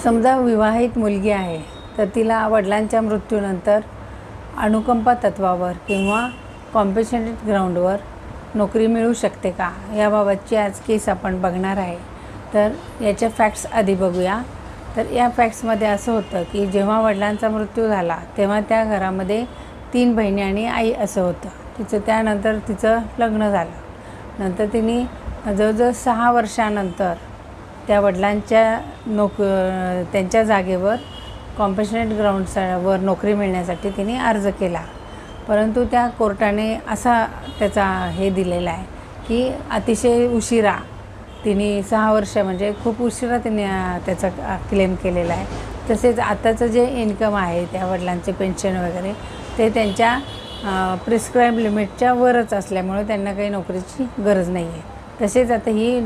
समजा विवाहित मुलगी आहे तर तिला वडिलांच्या मृत्यूनंतर अनुकंपा तत्वावर किंवा कॉम्पेन्सेटेड ग्राउंडवर नोकरी मिळू शकते का, याबाबतची आज केस आपण बघणार आहे। तर याच्या फॅक्ट्स आधी बघूया। तर या फॅक्ट्समध्ये असं होतं की जेव्हा वडिलांचा मृत्यू झाला तेव्हा त्या घरामध्ये 3 बहिणी आणि आई असं होतं। त्यानंतर तिचं लग्न झालं। नंतर तिने जवळजवळ 6 वर्षानंतर त्या वडिलांच्या त्यांच्या जागेवर कॉम्पेन्सेटेड ग्राउंड्सवर नोकरी मिळण्यासाठी तिने अर्ज केला, परंतु त्या कोर्टाने असा त्याचा हे दिलेला आहे की अतिशय उशिरा तिने 6 वर्ष म्हणजे खूप उशिरा तिने त्याचा क्लेम केलेला आहे। तसेच आताचं जे इन्कम आहे त्या वडिलांचे पेन्शन वगैरे ते त्यांच्या प्रिस्क्राईब लिमिटच्या वरच असल्यामुळे त्यांना काही नोकरीची गरज नाही आहे। तसेच आता ही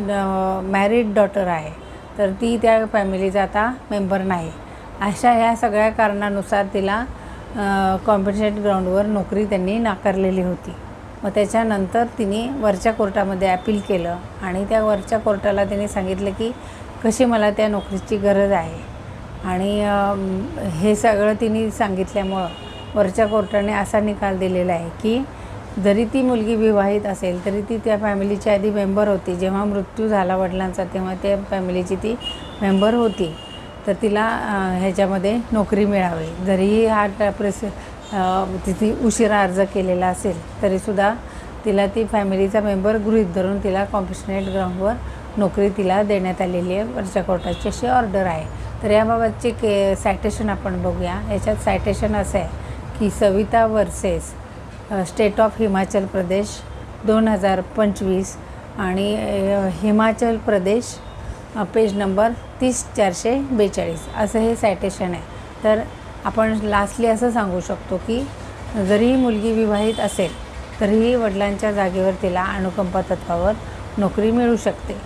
मॅरिड डॉटर आहे तर ती त्या फॅमिलीचा आता मेंबर नाही। अशा ह्या सगळ्या कारणानुसार तिला कॉम्पेन्सेटेड ग्राउंडवर नोकरी त्यांनी नाकारलेली होती। मग त्याच्यानंतर तिने वरच्या कोर्टामध्ये अपील केलं आणि त्या वरच्या कोर्टाला तिने सांगितलं की कशी मला त्या नोकरीची गरज आहे, आणि हे सगळं तिने सांगितल्यामुळं वरच्या कोर्टाने असा निकाल दिलेला आहे की जरी ती मुलगी विवाहित असेल तरी ती त्या फॅमिलीची आधी मेंबर होती। जेव्हा मृत्यू झाला वडिलांचा तेव्हा त्या फॅमिलीची ती मेंबर होती, तर तिला ह्याच्यामध्ये नोकरी मिळावी। जरीही हा तिथे उशिरा अर्ज केलेला असेल तरीसुद्धा तिला ती फॅमिलीचा मेंबर गृहीत धरून तिला कॉम्पेन्सेटेड ग्राउंडवर नोकरी तिला देण्यात आलेली आहे। वरच्या कोर्टाची अशी ऑर्डर आहे। तर याबाबतचे सायटेशन आपण बघूया। याच्यात सायटेशन असं आहे की Savita versus state of Himachal Pradesh 2025 आणि हिमाचल प्रदेश पेज नंबर 30442 असं हे सायटेशन आहे। तर आपण लास्टली असं सांगू शकतो की जरी मुलगी विवाहित असेल तरीही वडिलांच्या जागेवर तिला अनुकंपा तत्वावर नोकरी मिळू शकते।